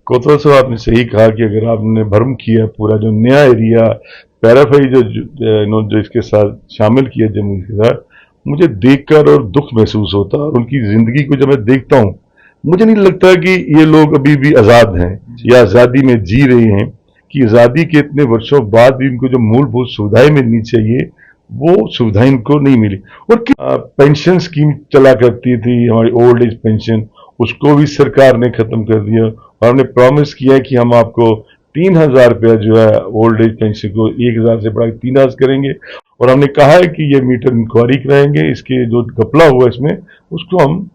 कोतवाल साहब, आपने सही कहा कि अगर आपने भ्रम किया पूरा जो नया एरिया पैराफाई जो इसके साथ शामिल किया जम्मू के साथ, मुझे देखकर और दुख महसूस होता है। और उनकी जिंदगी को जब मैं देखता हूँ, मुझे नहीं लगता कि ये लोग अभी भी आजाद हैं या आजादी में जी रहे हैं, कि आजादी के इतने वर्षों बाद भी इनको जो मूलभूत सुविधाएं मिलनी चाहिए वो सुविधाएं इनको नहीं मिली। और पेंशन स्कीम चला करती थी, हमारी ओल्ड एज पेंशन, उसको भी सरकार ने खत्म कर दिया। और हमने प्रॉमिस किया कि हम आपको 3,000 रुपया जो है ओल्ड एज पेंशन को 1,000 से बढ़ा के 3,000 करेंगे। और हमने कहा है कि ये मीटर इंक्वायरी कराएंगे, इसके जो घपला हुआ इसमें उसको हम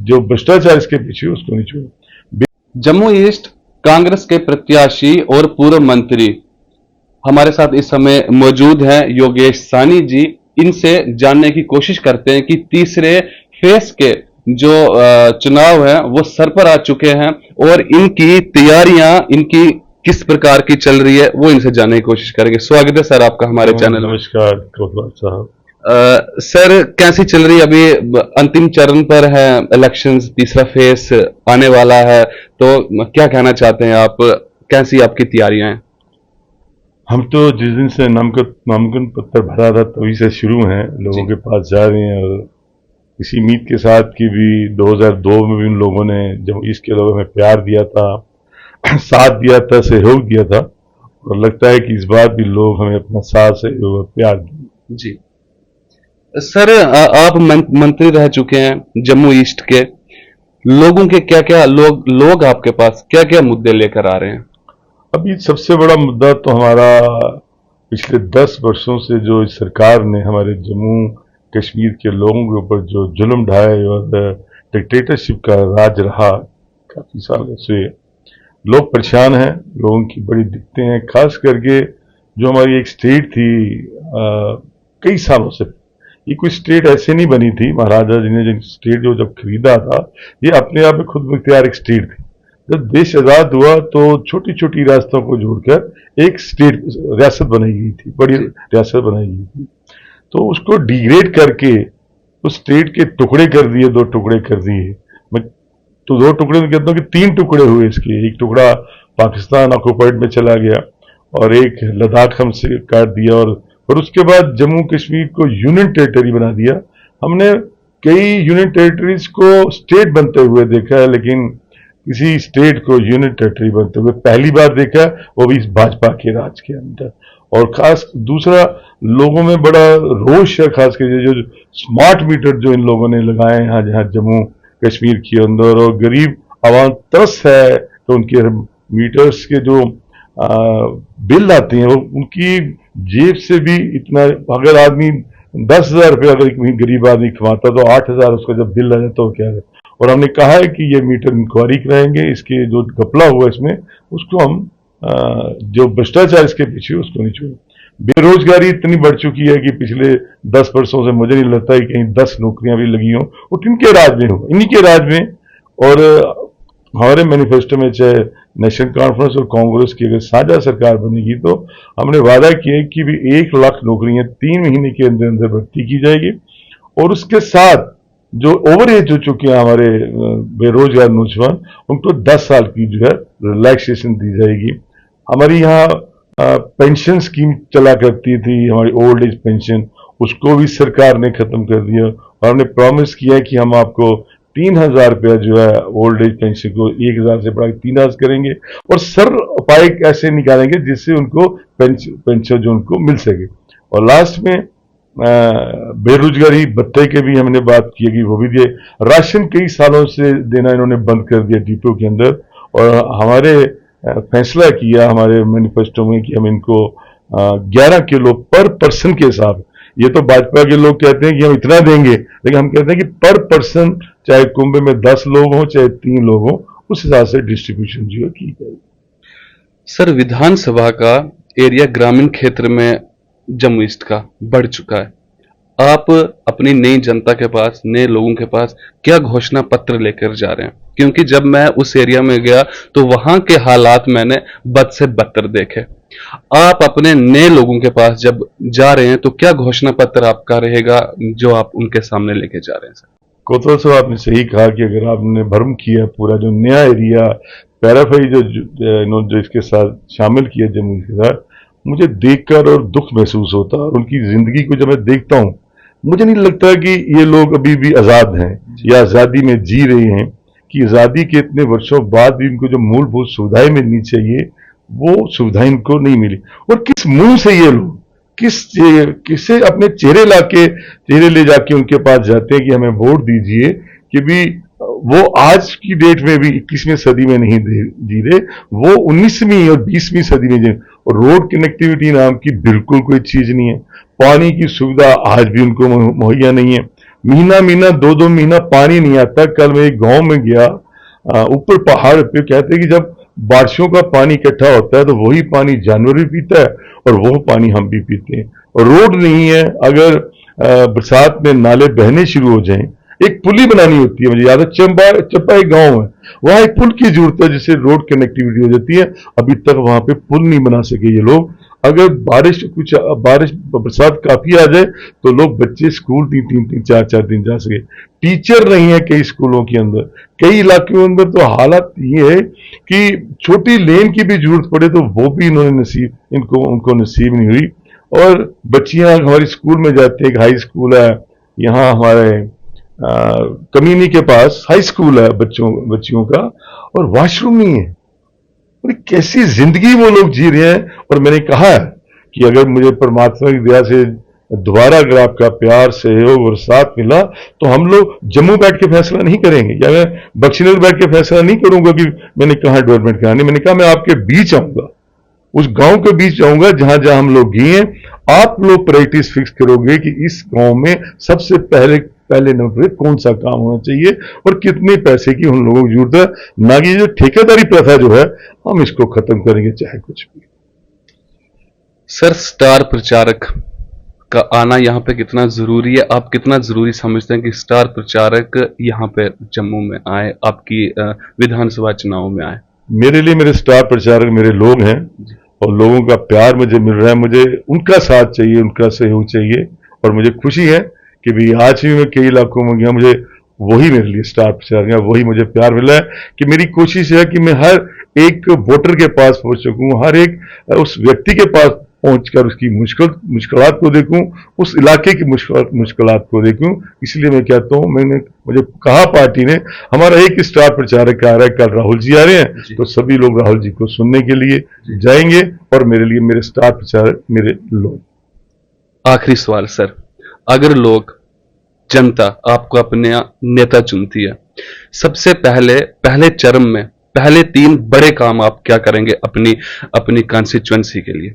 जो भ्रष्टाचार इसके पीछे उसको नहीं छोड़ेंगे। जम्मू ईस्ट कांग्रेस के प्रत्याशी और पूर्व मंत्री हमारे साथ इस समय मौजूद हैं योगेश सानी जी। इनसे जानने की कोशिश करते हैं कि तीसरे फेस के जो चुनाव है वो सर पर आ चुके हैं और इनकी तैयारियां इनकी किस प्रकार की चल रही है वो इनसे जानने की कोशिश करेंगे। स्वागत है सर आपका हमारे चैनल में। नमस्कार कोतवाल साहब। सर कैसी चल रही है? अभी अंतिम चरण पर है इलेक्शंस, तीसरा फेस आने वाला है, तो क्या कहना चाहते हैं आप? कैसी आपकी तैयारियां हैं? हम तो जिस दिन से नामांकन पत्र भरा था तभी से शुरू हैं, लोगों के पास जा रहे हैं। और इसी उम्मीद के साथ कि भी 2002 में भी उन लोगों ने जब इसके लोगों में प्यार दिया था, साथ दिया था, सहयोग दिया था, और लगता है कि इस बार भी लोग हमें अपना साथ सहयोग और प्यार दें। जी सर, आप मंत्री रह चुके हैं जम्मू ईस्ट के। लोगों के क्या क्या लोग आपके पास क्या क्या मुद्दे लेकर आ रहे हैं? अभी सबसे बड़ा मुद्दा तो हमारा पिछले 10 वर्षों से जो इस सरकार ने हमारे जम्मू कश्मीर के लोगों के ऊपर जो जुल्म ढाए और डिक्टेटरशिप का राज रहा, काफी सालों से लोग परेशान हैं, लोगों की बड़ी दिक्कतें हैं। खास करके जो हमारी एक स्टेट थी कई सालों से, ये कोई स्टेट ऐसे नहीं बनी थी। महाराजा जी ने जो स्टेट जो जब खरीदा था, ये अपने आप में खुद मुख्तियार एक स्टेट थी। जब देश आजाद हुआ तो छोटी छोटी रियासतों को जोड़कर एक स्टेट रियासत बनाई गई थी, बड़ी रियासत बनाई गई थी। तो उसको डिग्रेड करके उस स्टेट के टुकड़े कर दिए, 2 टुकड़े कर दिए। मैं तो 2 टुकड़े में कहता हूँ कि 3 टुकड़े हुए इसके। एक टुकड़ा पाकिस्तान ऑक्युपाइड में चला गया और एक लद्दाख हमसे काट दिया, और उसके बाद जम्मू कश्मीर को यूनियन टेरिटरी बना दिया। हमने कई यूनियन टेरिटरीज को स्टेट बनते हुए देखा है, लेकिन किसी स्टेट को यूनियन टेरिटरी बनते हुए पहली बार देखा, वो भी इस भाजपा के राज के अंदर। और खास दूसरा, लोगों में बड़ा रोष है, खास कर जो स्मार्ट मीटर जो इन लोगों ने लगाए हैं यहाँ जम्मू कश्मीर के अंदर, और गरीब आवाम तरस है तो उनके मीटर्स के जो बिल आते हैं वो उनकी जेब से भी इतना, अगर आदमी 10,000 रुपये अगर एक गरीब आदमी कमाता तो 8,000 उसका जब बिल आ जाता तो क्या है। और हमने कहा है कि ये मीटर इंक्वायरी कराएंगे, इसके जो घपला हुआ इसमें उसको हम जो भ्रष्टाचार इसके पीछे उसको नहीं छोड़ेंगे। बेरोजगारी इतनी बढ़ चुकी है कि पिछले 10 वर्षों से मुझे नहीं लगता कि कहीं 10 नौकरियां भी लगी हों। वो किनके राज में हो? इन्हीं के राज में। और हमारे मैनिफेस्टो में चाहे नेशनल कॉन्फ्रेंस और कांग्रेस की अगर साझा सरकार बनेगी तो हमने वादा किया कि भी 1 लाख नौकरियां 3 महीने के अंदर अंदर भर्ती की जाएगी। और उसके साथ जो ओवर एज हो चुके हैं हमारे बेरोजगार नौजवान, उनको 10 साल की जो है रिलैक्सेशन दी जाएगी। हमारी यहाँ पेंशन स्कीम चला करती थी, हमारी ओल्ड एज पेंशन, उसको भी सरकार ने खत्म कर दिया। और हमने प्रॉमिस किया कि हम आपको 3,000 रुपया जो है ओल्ड एज पेंशन को 1,000 से बढ़ा के 3,000 करेंगे, और सरल उपाय ऐसे निकालेंगे जिससे उनको पेंशन जो उनको मिल सके। और लास्ट में बेरोजगारी भत्ते के भी हमने बात की कि वो भी दिए। राशन कई सालों से देना इन्होंने बंद कर दिया डिपो के अंदर, और हमारे फैसला किया हमारे मैनिफेस्टो में कि हम इनको 11 किलो पर पर्सन के हिसाब, ये तो भाजपा के लोग कहते हैं कि हम इतना देंगे, लेकिन हम कहते हैं कि पर पर्सन, चाहे कुंभ में 10 लोग हों चाहे 3 लोग हों, उस हिसाब से डिस्ट्रीब्यूशन जो है की जाएगी। सर, विधानसभा का एरिया ग्रामीण क्षेत्र में जम्मू ईस्ट का बढ़ चुका है। आप अपनी नई जनता के पास, नए लोगों के पास क्या घोषणा पत्र लेकर जा रहे हैं? क्योंकि जब मैं उस एरिया में गया तो वहां के हालात मैंने बद से बदतर देखे। आप अपने नए लोगों के पास जब जा रहे हैं तो क्या घोषणा पत्र आपका रहेगा जो आप उनके सामने लेके जा रहे हैं? सर कोतवाल साहब, आपने सही कहा कि अगर आपने भ्रम किया पूरा जो नया एरिया पैराफाई जो इसके साथ शामिल किया जम्मू के साथ, मुझे देखकर और दुख महसूस होता है। और उनकी जिंदगी को जब मैं देखता हूँ, मुझे नहीं लगता कि ये लोग अभी भी आजाद हैं या आजादी में जी रहे हैं, कि आजादी के इतने वर्षों बाद भी इनको जो मूलभूत सुविधाएं मिलनी चाहिए वो सुविधाएं इनको नहीं मिली। और किस मुंह से ये लोग किसे अपने चेहरे ले जाके उनके पास जाते हैं कि हमें वोट दीजिए, कि भी वो आज की डेट में भी 21वीं सदी में नहीं जी रहे, वो 19वीं और 20वीं सदी में जी। और रोड कनेक्टिविटी नाम की बिल्कुल कोई चीज नहीं है। पानी की सुविधा आज भी उनको मुहैया नहीं है। महीना महीना 2-2 महीना पानी नहीं आता। कल मैं एक गांव में गया, ऊपर पहाड़ पे, कहते हैं कि जब बारिशों का पानी इकट्ठा होता है तो वही पानी जानवर भी पीता है और वो पानी हम भी पीते हैं। और रोड नहीं है। अगर बरसात में नाले बहने शुरू हो जाएं, एक पुली बनानी होती है। मुझे याद है चंपा एक गांव है, वहां एक पुल की जरूरत है जिससे रोड कनेक्टिविटी हो जाती है। अभी तक वहां पे पुल नहीं बना सके ये लोग। अगर बरसात काफी आ जाए तो लोग बच्चे स्कूल 3-3 4-4 दिन जा सके। टीचर नहीं है कई स्कूलों के अंदर। कई इलाकों के अंदर तो हालत ये है कि छोटी लेन की भी जरूरत पड़े तो वो भी उनको नसीब नहीं हुई। और बच्चियां हमारी स्कूल में जाती है, एक हाई स्कूल है यहाँ हमारे कमीनी के पास, हाई स्कूल है बच्चियों का, और वॉशरूम नहीं है। और कैसी जिंदगी वो लोग जी रहे हैं। और मैंने कहा है कि अगर मुझे परमात्मा की दया से दोबारा अगर आपका प्यार, सहयोग और साथ मिला तो हम लोग जम्मू बैठ के फैसला नहीं करेंगे, या मैं बख्शीनगर बैठ के फैसला नहीं करूंगा कि मैंने कहा डेवलपमेंट करानी। मैंने कहा मैं आपके बीच आऊंगा, उस गांव के बीच आऊंगा जहां जहां हम लोग गए हैं। आप लोग प्रायोरिटीज फिक्स करोगे कि इस गांव में सबसे पहले नंबर पे कौन सा काम होना चाहिए और कितने पैसे की उन लोगों की जरूरत है। ना कि जो ठेकेदारी प्रथा जो है, हम इसको खत्म करेंगे चाहे कुछ भी। सर, स्टार प्रचारक का आना यहाँ पे कितना जरूरी है? आप कितना जरूरी समझते हैं कि स्टार प्रचारक यहाँ पे जम्मू में आए, आपकी विधानसभा चुनाव में आए? मेरे लिए मेरे स्टार प्रचारक मेरे लोग हैं और लोगों का प्यार मुझे मिल रहा है। मुझे उनका साथ चाहिए, उनका सहयोग चाहिए। और मुझे खुशी है कि भी आज भी मैं कई इलाकों में गया, मुझे वही मेरे लिए स्टार प्रचारक है, वही मुझे प्यार मिला है। कि मेरी कोशिश है कि मैं हर एक वोटर के पास पहुंच सकूं, हर एक उस व्यक्ति के पास पहुंचकर उसकी मुश्किलात को देखूं, उस इलाके की मुश्किलात को देखूं। इसलिए मैं कहता हूं, मुझे कहा पार्टी ने हमारा एक स्टार प्रचारक आ रहा है, कल राहुल जी आ रहे हैं, तो सभी लोग राहुल जी को सुनने के लिए जाएंगे। और मेरे लिए मेरे स्टार प्रचारक मेरे लोग। आखिरी सवाल सर, अगर लोग, जनता आपको अपने नेता चुनती है, सबसे पहले चरण में पहले 3 बड़े काम आप क्या करेंगे अपनी कॉन्स्टिट्यूएंसी के लिए?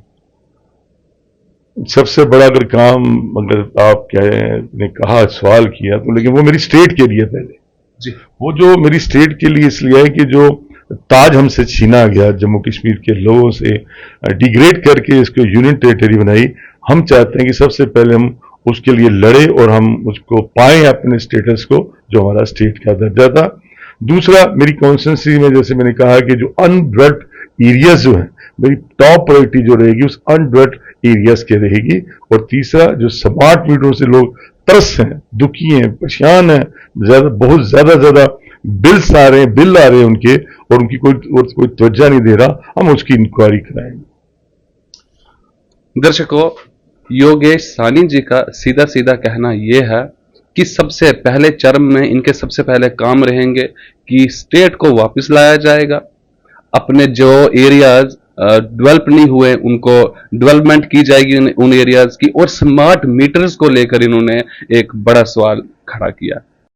सबसे बड़ा अगर काम, अगर आप ने कहा, सवाल किया तो, लेकिन वो मेरी स्टेट के लिए पहले जी, वो जो मेरी स्टेट के लिए इसलिए है कि जो ताज हमसे छीना गया, जम्मू कश्मीर के लोगों से डिग्रेड करके इसको यूनियन टेरिटरी बनाई, हम चाहते हैं कि सबसे पहले हम उसके लिए लड़े और हम उसको पाएं, अपने स्टेटस को, जो हमारा स्टेट का दर्जा था। दूसरा, मेरी कॉन्स्टिट्यूंसी में जैसे मैंने कहा कि जो अनडेवलप्ड एरियाज जो है, मेरी टॉप प्रायोरिटी जो रहेगी उस अनडेवलप्ड एरियाज के रहेगी। और तीसरा, जो स्मार्ट मीटरों से लोग तरस हैं, दुखी हैं, परेशान हैं, बहुत ज्यादा बिल आ रहे हैं उनके, और उनकी कोई तवज्जो नहीं दे रहा, हम उसकी इंक्वायरी कराएंगे। दर्शकों, योगेश साहनी जी का सीधा सीधा कहना यह है कि सबसे पहले चरण में इनके सबसे पहले काम रहेंगे कि स्टेट को वापस लाया जाएगा, अपने जो एरियाज डेवलप नहीं हुए उनको डेवलपमेंट की जाएगी उन एरियाज की, और स्मार्ट मीटर्स को लेकर इन्होंने एक बड़ा सवाल खड़ा किया।